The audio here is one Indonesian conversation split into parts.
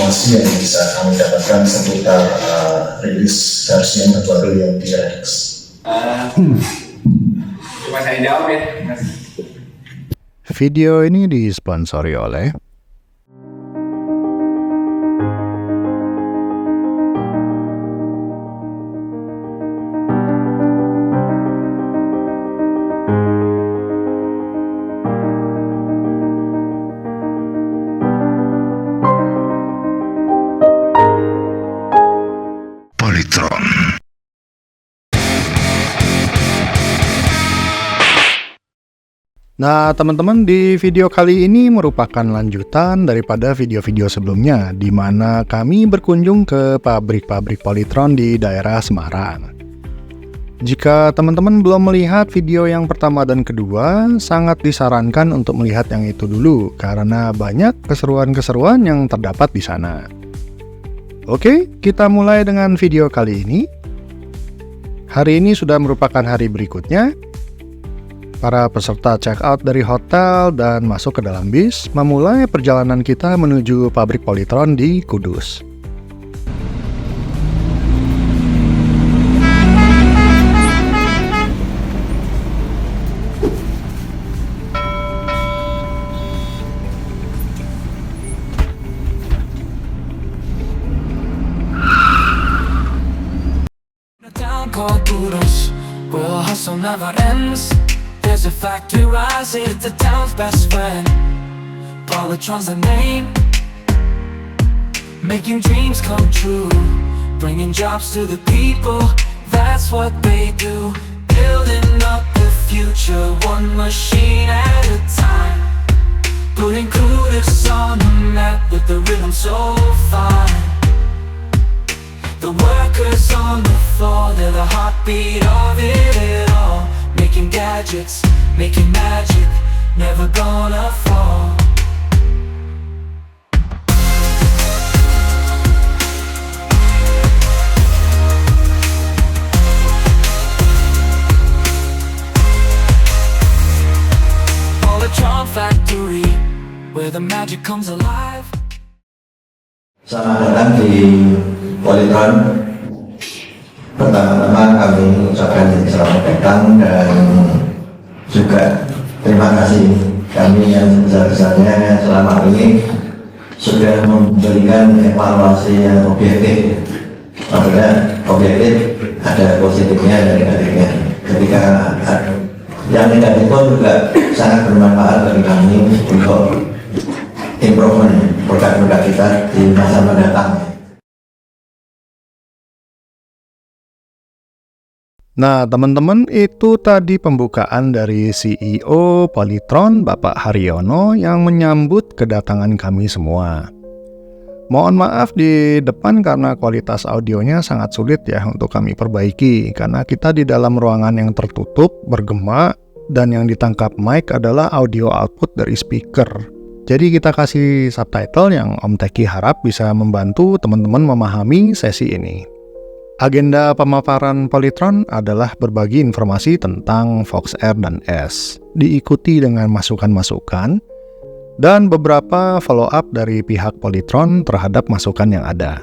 informasi yang bisa kami dapatkan seputar rilis versi yang terbaru yang T-Rex? Coba saya jawab ya, Mas. Video ini disponsori oleh Polytron. Nah, teman-teman, di video kali ini merupakan lanjutan daripada video-video sebelumnya, di mana kami berkunjung ke pabrik-pabrik Polytron di daerah Semarang. Jika teman-teman belum melihat video yang pertama dan kedua, sangat disarankan untuk melihat yang itu dulu, karena banyak keseruan-keseruan yang terdapat di sana. Oke, kita mulai dengan video kali ini. Hari ini sudah merupakan hari berikutnya. Para peserta check out dari hotel dan masuk ke dalam bis, memulai perjalanan kita menuju pabrik Polytron di Kudus. Called Kudus, where hustle never ends. There's a factory rising, it's the town's best friend. Polytron's the name, making dreams come true, bringing jobs to the people. That's what they do, building up the future, one machine at a time. Putting Kudus on the map with the rhythm so fine. The workers on the floor, they're the heartbeat of it all. Making gadgets, making magic, never gonna fall. Polytron Factory, where the magic comes alive. Selamat datang di Polytron. Pertama-tama kami ucapkan selamat datang dan juga terima kasih kami yang sebesar-besarnya selama ini sudah memberikan evaluasi yang objektif. Maksudnya objektif, ada positifnya dan negatifnya. Ketika yang negatif pun juga sangat bermanfaat bagi kami untuk improvement produk-produk kita di masa mendatang. Nah, teman-teman, itu tadi pembukaan dari CEO Polytron, Bapak Haryono, yang menyambut kedatangan kami semua. Mohon maaf di depan karena kualitas audionya sangat sulit ya untuk kami perbaiki, karena kita di dalam ruangan yang tertutup, bergema, dan yang ditangkap mic adalah audio output dari speaker. Jadi kita kasih subtitle yang Om Teki harap bisa membantu teman-teman memahami sesi ini. Agenda pemaparan Polytron adalah berbagi informasi tentang Fox R dan S, diikuti dengan masukan-masukan, dan beberapa follow-up dari pihak Polytron terhadap masukan yang ada.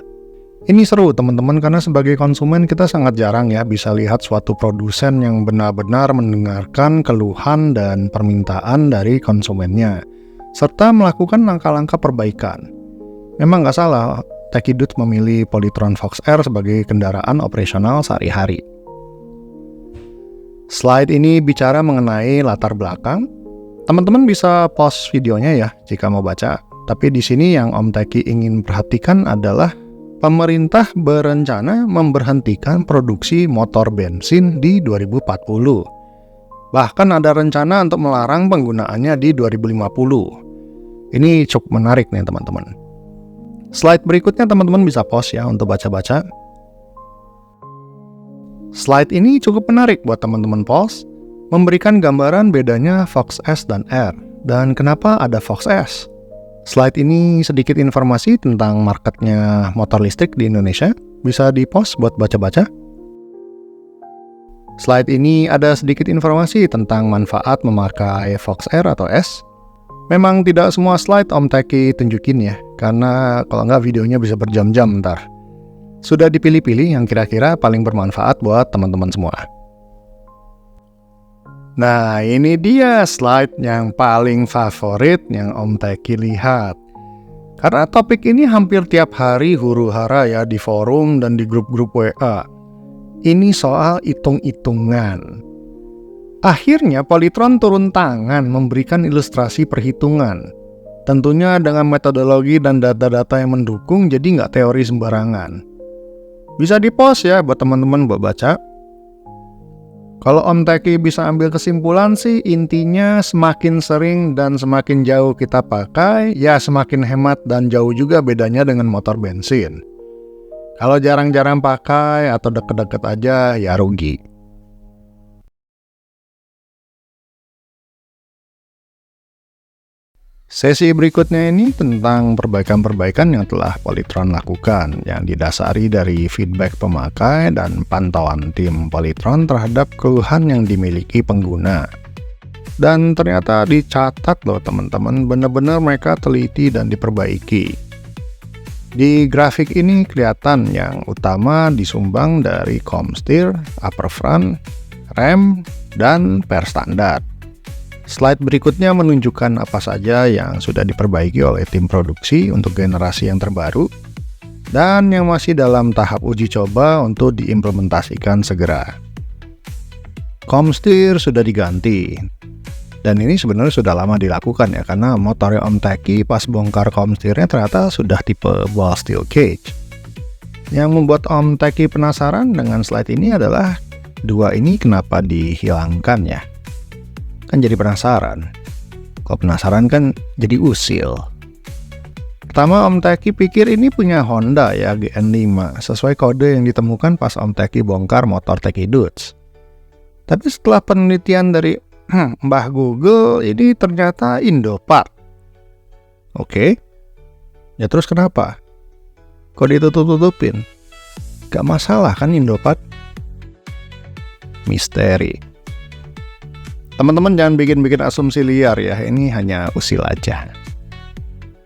Ini seru teman-teman, karena sebagai konsumen kita sangat jarang ya bisa lihat suatu produsen yang benar-benar mendengarkan keluhan dan permintaan dari konsumennya, serta melakukan langkah-langkah perbaikan. Memang nggak salah Techidut memilih Polytron Fox R sebagai kendaraan operasional sehari-hari. Slide ini bicara mengenai latar belakang. Teman-teman bisa pause videonya ya jika mau baca. Tapi di sini yang Om Teki ingin perhatikan adalah pemerintah berencana memberhentikan produksi motor bensin di 2040. Bahkan ada rencana untuk melarang penggunaannya di 2050. Ini cukup menarik nih teman-teman. Slide berikutnya teman-teman bisa pause ya untuk baca-baca. Slide ini cukup menarik buat teman-teman pause, memberikan gambaran bedanya Fox S dan R, dan kenapa ada Fox S. Slide ini sedikit informasi tentang marketnya motor listrik di Indonesia, bisa di pause buat baca-baca. Slide ini ada sedikit informasi tentang manfaat memakai Fox R atau S. Memang tidak semua slide Om Teki tunjukin ya, karena kalau nggak videonya bisa berjam-jam ntar. Sudah dipilih-pilih yang kira-kira paling bermanfaat buat teman-teman semua. Nah, ini dia slide yang paling favorit yang Om Teki lihat. Karena topik ini hampir tiap hari huru-hara ya di forum dan di grup-grup WA. Ini soal hitung-hitungan. Akhirnya Polytron turun tangan memberikan ilustrasi perhitungan. Tentunya dengan metodologi dan data-data yang mendukung, jadi nggak teori sembarangan. Bisa di-post ya buat teman-teman buat baca. Kalau Om Teki bisa ambil kesimpulan sih, intinya semakin sering dan semakin jauh kita pakai, ya semakin hemat dan jauh juga bedanya dengan motor bensin. Kalau jarang-jarang pakai atau deket-deket aja, ya rugi. Sesi berikutnya ini tentang perbaikan-perbaikan yang telah Polytron lakukan, yang didasari dari feedback pemakai dan pantauan tim Polytron terhadap keluhan yang dimiliki pengguna. Dan ternyata dicatat loh teman-teman, benar-benar mereka teliti dan diperbaiki. Di grafik ini kelihatan yang utama disumbang dari komstir, upper front, rem, dan per standar. Slide berikutnya menunjukkan apa saja yang sudah diperbaiki oleh tim produksi untuk generasi yang terbaru dan yang masih dalam tahap uji coba untuk diimplementasikan segera. Komstir sudah diganti, dan ini sebenarnya sudah lama dilakukan ya, karena motornya Om Teki pas bongkar komstirnya ternyata sudah tipe ball steel cage. Yang membuat Om Teki penasaran dengan slide ini adalah dua ini kenapa dihilangkan ya. Kan jadi penasaran. Kalau penasaran kan jadi usil. Pertama Om Teki pikir ini punya Honda ya, GN5, sesuai kode yang ditemukan pas Om Teki bongkar motor Teki Dudes. Tapi setelah penelitian dari Mbah Google, ini ternyata Indopart. Oke. Ya terus kenapa? Kok ditutup-tutupin? Gak masalah kan Indopart? Misteri. Teman-teman jangan bikin-bikin asumsi liar ya, ini hanya usil aja.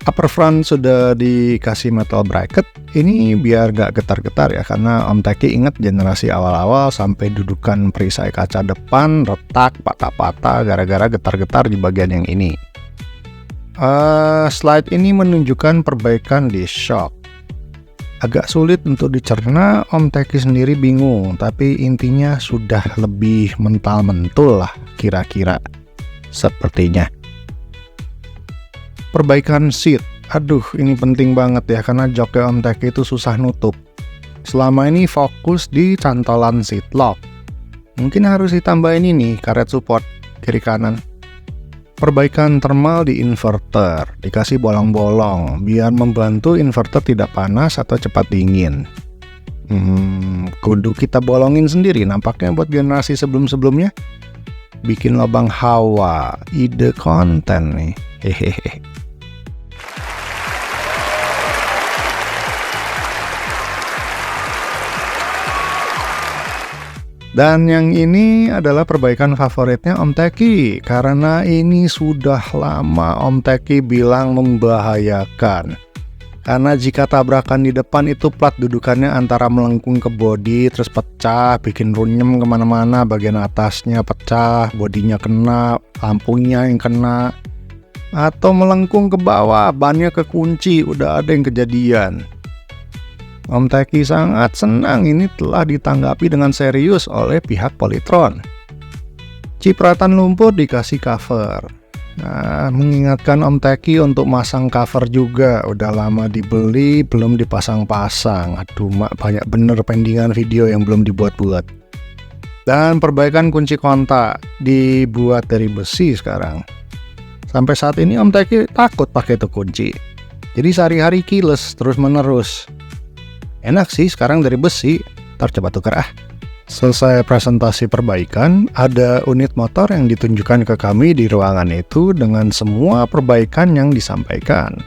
Upper front sudah dikasih metal bracket, ini biar gak getar-getar ya, karena Om Teki ingat generasi awal-awal sampai dudukan perisai kaca depan retak, patah-patah gara-gara getar-getar di bagian yang ini. Slide ini menunjukkan perbaikan di shock. Agak sulit untuk dicerna, Om Teki sendiri bingung, tapi intinya sudah lebih mental-mentul lah kira-kira. Sepertinya. Perbaikan seat. Aduh, ini penting banget ya, karena joknya Om Teki itu susah nutup. Selama ini fokus di cantolan seat lock. Mungkin harus ditambahin ini, karet support kiri kanan. Perbaikan thermal di inverter, dikasih bolong-bolong biar membantu inverter tidak panas atau cepat dingin. Kudu kita bolongin sendiri nampaknya buat generasi sebelum-sebelumnya. Bikin lubang hawa, ide konten nih. Hehehe. Dan yang ini adalah perbaikan favoritnya Om Teki, karena ini sudah lama Om Teki bilang membahayakan. Karena jika tabrakan di depan itu plat dudukannya antara melengkung ke bodi terus pecah, bikin runyem kemana-mana, bagian atasnya pecah, bodinya kena, lampunya yang kena, atau melengkung ke bawah, bannya kekunci, udah ada yang kejadian. Om Teki sangat senang ini telah ditanggapi dengan serius oleh pihak Polytron. Cipratan lumpur dikasih cover. Nah, mengingatkan Om Teki untuk masang cover juga. Udah lama dibeli, belum dipasang-pasang. Aduh, mak, banyak bener pendingan video yang belum dibuat-buat. Dan perbaikan kunci kontak dibuat dari besi sekarang. Sampai saat ini Om Teki takut pakai itu kunci. Jadi sehari-hari keyless terus-menerus. Enak sih sekarang dari besi, ntar coba tukar ah. Selesai presentasi perbaikan, ada unit motor yang ditunjukkan ke kami di ruangan itu dengan semua perbaikan yang disampaikan.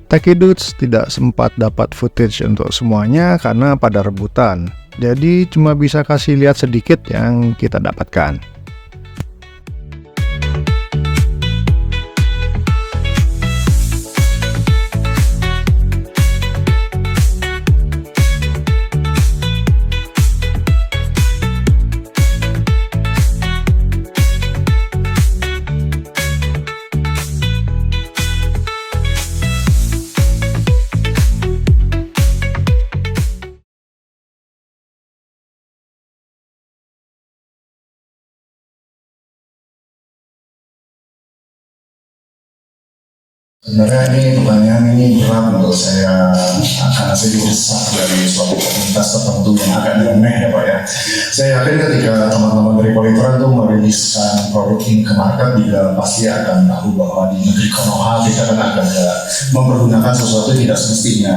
Teki Dudes tidak sempat dapat footage untuk semuanya karena pada rebutan, jadi cuma bisa kasih lihat sedikit yang kita dapatkan. Sebenarnya ini pertanyaan ini berat menurut saya karena saya dirusak dari suatu komunitas tertentu yang agak aneh ya Pak ya. Saya yakin ketika teman-teman dari Polytron itu meriliskan produk ini ke market juga pasti akan tahu bahwa di negeri Konoha kita kan agak mempergunakan sesuatu yang tidak semestinya.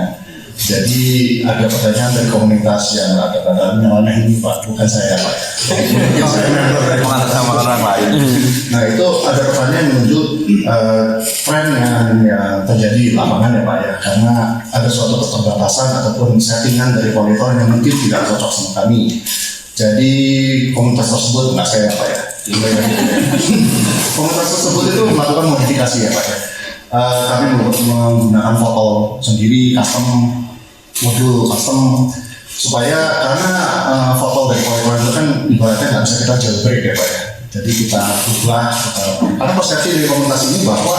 Jadi ada pertanyaan dari komunitas yang agak aneh ini Pak, bukan saya Pak. Mungkin saya member dari sama orang lain. Nah itu ada pertanyaan menuju tren yang terjadi di lapangan ya Pak ya, karena ada suatu keterbatasan ataupun settingan dari Polytron yang mungkin tidak cocok sama kami. Jadi komunitas tersebut nggak saya Pak ya. Komunitas tersebut itu melakukan modifikasi ya Pak ya. Kami menggunakan foto sendiri, custom modul custom supaya karena foto dari Polytron itu kan ibaratnya nggak bisa kita jailbreak ya Pak ya. Jadi kita ubah karena persepsi dari komunitas ini bahwa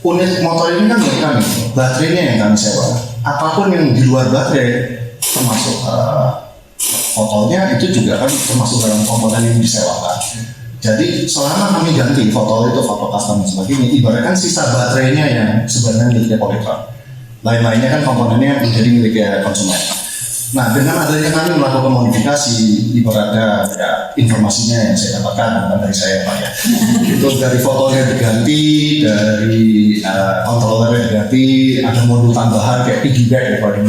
unit motor ini kan milik kami, baterainya yang kami sewa. Apapun yang di luar baterai termasuk fotonya itu juga kan termasuk dalam komponen yang disewakan. Jadi selama kami ganti foto itu, foto custom dan sebagainya, ibaratkan sisa baterainya yang sebenarnya miliknya Polytron. Lain-lainnya kan komponennya menjadi miliknya konsumen. Nah, dengan adanya kami melakukan modifikasi, ibaratnya ya, informasinya yang saya dapatkan bukan dari saya Pak ya. Itu dari fotonya diganti, dari controllernya diganti, ada modul tambahan kayak piggyback ya kalau di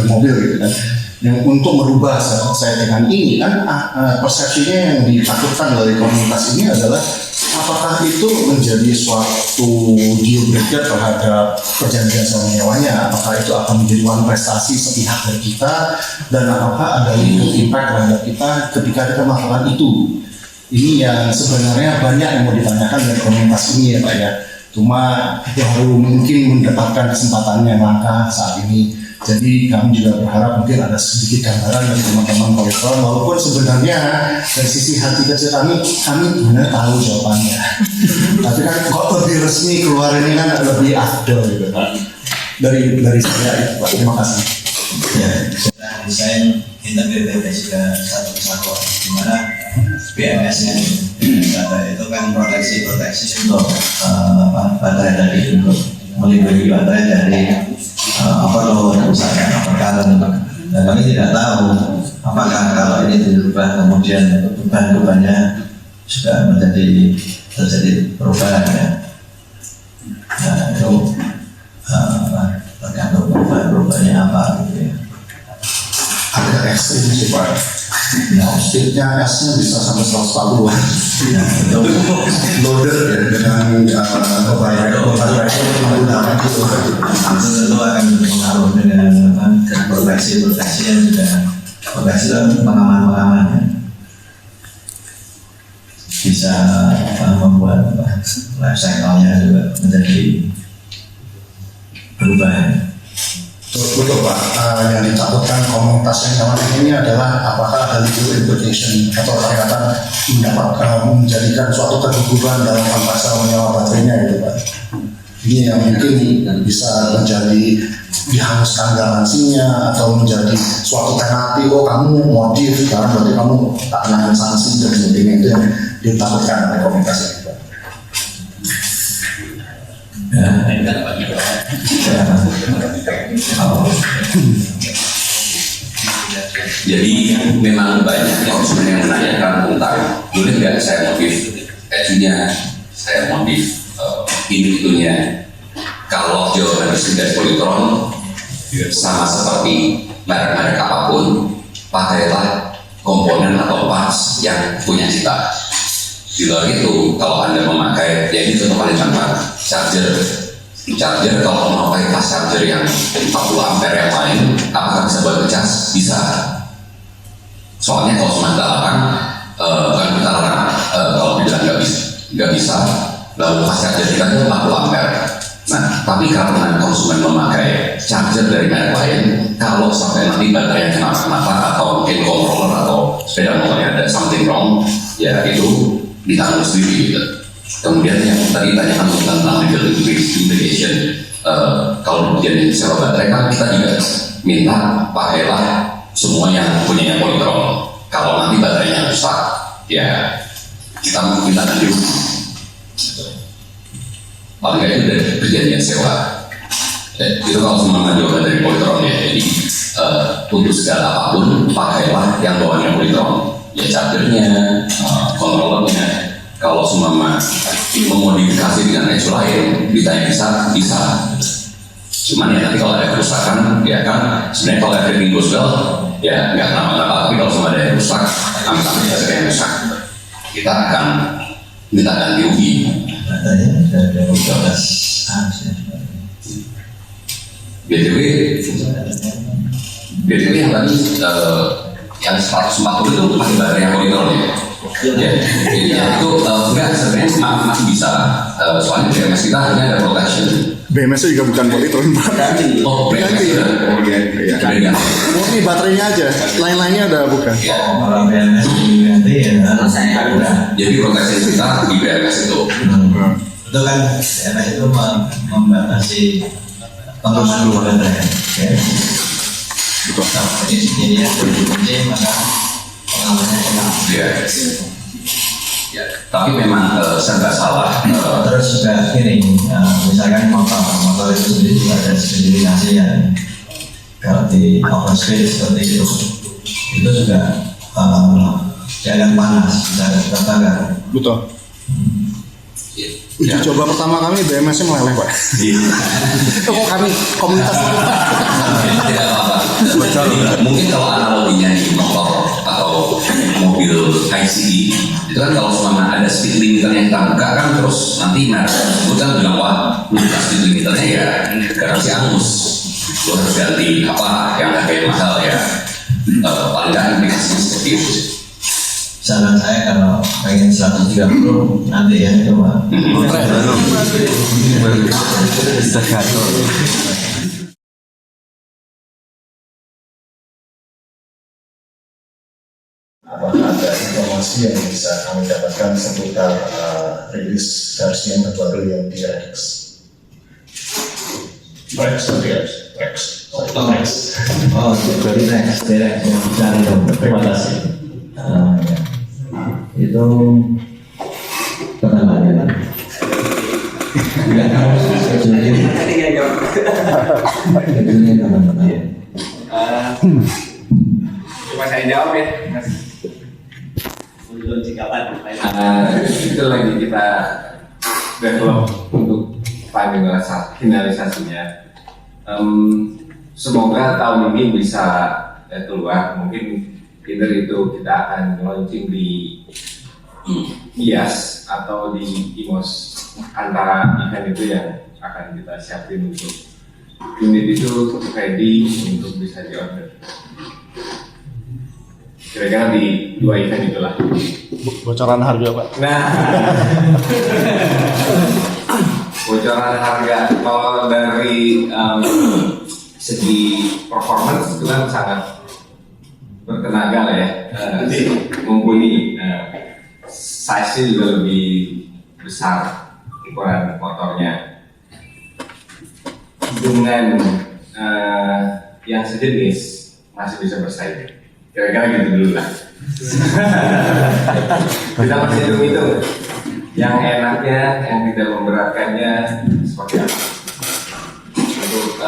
mobil gitu kan. Yang untuk merubah settingan ini kan persepsinya yang ditakutkan dari komunitas ini adalah apakah itu menjadi suatu deal breaker terhadap perjanjian sewa menyewanya, apakah itu akan menjadi one prestasi sepihak dari kita, dan apakah ada impact terhadap kita ketika kita melakukan itu. Ini yang sebenarnya banyak yang mau ditanyakan dari komunitas ini ya Pak ya, cuma baru mungkin mendapatkan kesempatan yang langka saat ini. Jadi kami juga berharap mungkin ada sedikit gambaran dari teman-teman Polytron, walaupun sebenarnya dari sisi hati kecil kami benar tahu jawabannya. Tapi kan kok lebih resmi keluar ini kan lebih afdol gitu kan. Dari saya itu Pak, terima kasih. Ya, kita desain integrated juga satu kesatuan, di mana BMS-nya itu kan proteksi untuk baterai tadi, untuk melindungi baterai dari overload, misalkan overcurrent. Dan kami tidak tahu apakah kalau ini dirubah kemudian beban-bebannya juga terjadi perubahan ya. Nah itu tergantung perubahannya apa gitu ya. Agak ekstrim sih Pak. Ya, speednya S-nya bisa sampai 140-an. Ya, itu Loader ya dengan baterai menggunakan itu. tentu akan mengaruh dengan proteksi yang sudah proteksi dan pengaman bisa membuat life cycle-nya juga menjadi berubah. Betul Pak, yang ditakutkan komunitas yang namanya ini adalah apakah ada legal implication atau ternyata menjadikan suatu keguguran dalam kontrak menyewa baterainya gitu Pak. Ini yang mungkin bisa menjadi dihanguskan garansinya atau menjadi suatu penalti, oh kamu modif karena berarti kamu tak kena sanksi dan sebagainya, itu yang ditakutkan oleh komunitas ini Pak. Jadi memang banyak konsumen yang menanyakan tentang boleh nggak saya modif ECU-nya, saya modif ini itunya. Kalau jawaban dari Polytron sama seperti merek-merek apapun, pakailah komponen atau parts yang punya kita. Di luar itu, kalau Anda memakai, ya ini contoh paling gampang, charger kalau memakai fast charger yang 40 ampere yang lain, apakah bisa buat ngecas? Bisa. Soalnya kalau cuma dalaman, bukan kita larang, kalau bilang nggak bisa, lalu fast charger kita itu 40 ampere. Nah, tapi karena konsumen memakai charger dari merek lain, kalau sampai nanti baterai yang kenapa-kenapa atau mungkin controller atau sepeda motornya ada something wrong, ya itu ditanggung sendiri gitu. Kemudian yang tadi tanyakan tentang legal implication, kalau kemudian sewa baterai kan kita juga minta pakailah semua yang punya Polytron. Kalau nanti baterainya rusak, ya kita minta ganti rugi. paling nggak itu dari perjanjian sewa. Itu kalau semua jawaban dari Polytron ya. Jadi untuk segala apapun pakailah yang bawaannya Polytron, ya chargernya, controllernya. Kalau semua memodifikasi dengan ECU lain, ditanya bisa. Cuman ya nanti kalau ada kerusakan, ya kan sebenarnya kalau everything goes well, ya nggak kenapa-napa. Tapi kalau semua ada yang rusak, amit-amit ada yang rusak, kita akan minta ganti rugi. Katanya sudah ada 12 harusnya. BTW yang tadi yang 140 itu masih baterai yang Polytron ya? Ya itu enggak, sebenarnya masih bisa. Soalnya BMS kita hanya ada protection. BMS juga bukan Polytron, Pak. Oh, Ganti ya? Iya. Murni baterainya aja, lain-lainnya ada bukan? Kalau BMS diganti ya udah. Jadi protection kita di BMS itu. Itu kan BMS itu membatasi pengembangan baterai. Jadi ya kunci maka pengamannya enak. Ya, tapi memang serba salah. Terus juga ini, misalkan motor itu sendiri juga ada spesifikasi yang kalau di overspeed seperti itu juga jalan panas, bisa terbakar. Betul. Uji coba pertama kami BMS-nya meleleh, Pak. Kok kami komunitas Tidak apa-apa. Mungkin kalau analoginya di motor atau mobil ICE itu kan kalau semua ada speed limiter yang kita buka kan terus nanti mereka tersebut kan bilang wah lu buka speed limiternya ya garansi angus, lu harus ganti apa yang harganya mahal ya. Paling nggak implikasinya seperti itu. Saran saya kalau pengen 130 nanti ya coba. apakah ada informasi yang bisa kami dapatkan seputar rilis versi yang terbaru yang di Rex? Rex. Oh, dari Rex yang cari dong. Terima kasih. Itu pertamanya. Enggak tahu sejujurnya. Sejujurnya teman-teman. Coba saya jawab ya, Mas. Itu lagi kita develop untuk finalisasinya. Semoga tahun ini bisa keluar. Mungkin either itu kita akan launching di IAS atau di IMOS, antara event itu yang akan kita siapin untuk unit itu ready untuk bisa di order. Kira-kira di 2 event itulah. Bocoran harga, Pak. Nah, bocoran harga kalau dari segi performance itu kan sangat bertenaga lah ya, mumpuni. Size-nya juga lebih besar ukuran motornya dengan yang sejenis masih bisa bersaing. Kira-kira gitu dulu lah. Kita masih hitung-hitung yang enaknya, yang tidak memberatkannya seperti apa. Untuk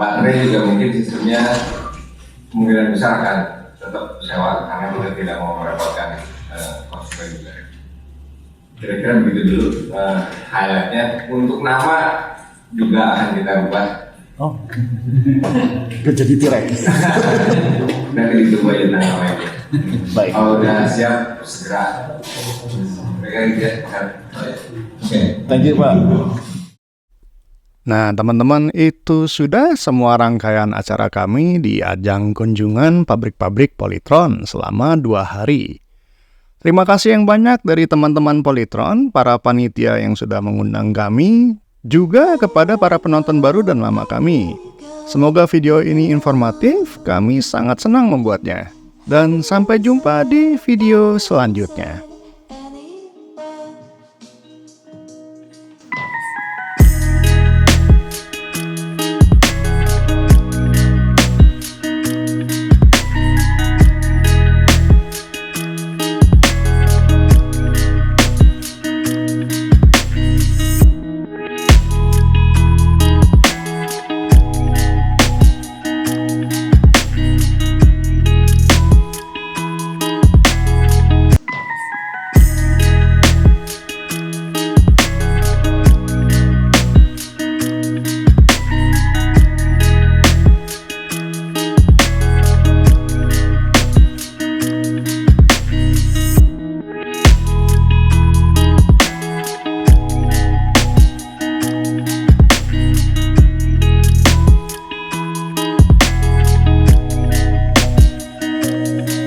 baterai juga mungkin sistemnya kemungkinan besar akan tetap sewa karena kita tidak mau merepotkan konsumen juga. Kira-kira begitu dulu highlightnya. Untuk nama juga akan kita ubah. Oh, jadi T-Rex. Nanti ditunggu aja namanya. Baik. Kalau udah siap segera. Mereka gitu ya. Oke. Thank you, Pak. Nah, teman-teman, itu sudah semua rangkaian acara kami di ajang kunjungan pabrik-pabrik Polytron selama 2 hari. Terima kasih yang banyak dari teman-teman Polytron, para panitia yang sudah mengundang kami, juga kepada para penonton baru dan lama kami. Semoga video ini informatif, kami sangat senang membuatnya. Dan sampai jumpa di video selanjutnya.